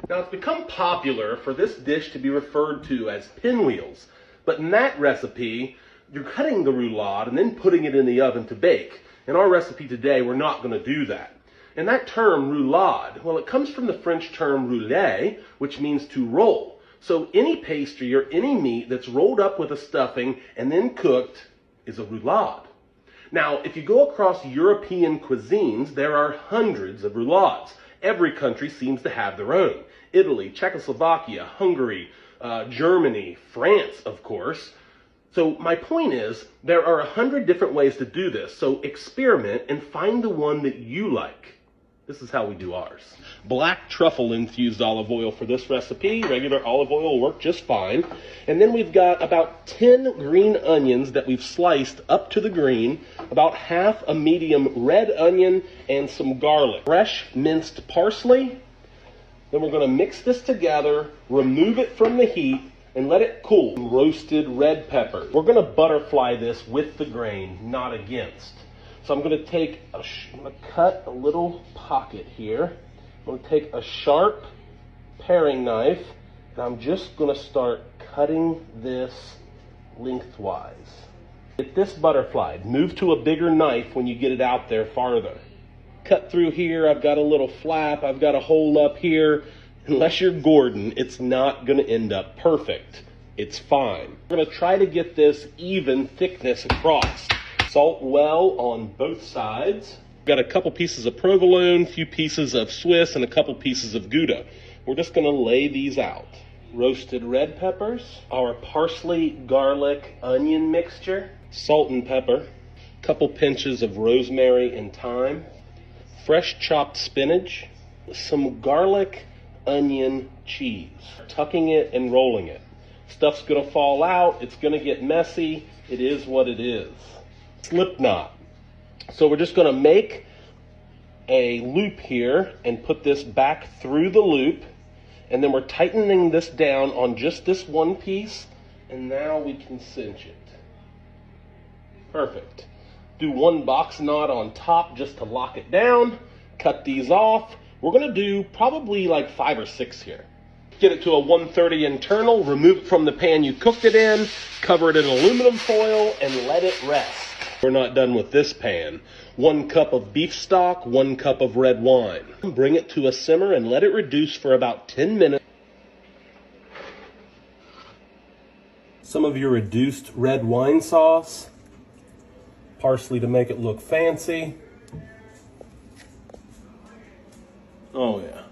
Now, it's become popular for this dish to be referred to as pinwheels, but in that recipe, you're cutting the roulade and then putting it in the oven to bake. In our recipe today, we're not going to do that. And that term, roulade, well, it comes from the French term roulade, which means to roll. So any pastry or any meat that's rolled up with a stuffing and then cooked is a roulade. Now, if you go across European cuisines, there are hundreds of roulades. Every country seems to have their own. Italy, Czechoslovakia, Hungary, Germany, France, of course. So my point is, there are 100 different ways to do this. So experiment and find the one that you like. This is how we do ours. Black truffle-infused olive oil for this recipe. Regular olive oil will work just fine. And then we've got about 10 green onions that we've sliced up to the green, about half a medium red onion, and some garlic. Fresh minced parsley. Then we're going to mix this together, remove it from the heat, and let it cool. Roasted red pepper. We're going to butterfly this with the grain, not against. So I'm going to cut a little pocket here. I'm going to take a sharp paring knife, and I'm just going to start cutting this lengthwise. Get this butterflied. Move to a bigger knife when you get it out there farther. Cut through here. I've got a little flap. I've got a hole up here. Unless you're Gordon, it's not going to end up perfect. It's fine. We're going to try to get this even thickness across. Salt well on both sides. Got a couple pieces of provolone, a few pieces of Swiss, and a couple pieces of Gouda. We're just going to lay these out. Roasted red peppers, our parsley, garlic, onion mixture, salt and pepper, a couple pinches of rosemary and thyme, fresh chopped spinach, some garlic, onion, cheese. Tucking it and rolling it. Stuff's going to fall out. It's going to get messy. It is what it is. Slip knot. So we're just going to make a loop here and put this back through the loop, and then we're tightening this down on just this one piece, and now we can cinch it. Perfect. Do one box knot on top just to lock it down. Cut these off. We're going to do probably like 5 or 6 here. Get it to a 130 internal, remove it from the pan you cooked it in, cover it in aluminum foil, and let it rest. We're not done with this pan. 1 cup of beef stock, 1 cup of red wine. Bring it to a simmer and let it reduce for about 10 minutes. Some of your reduced red wine sauce. Parsley to make it look fancy. Oh yeah.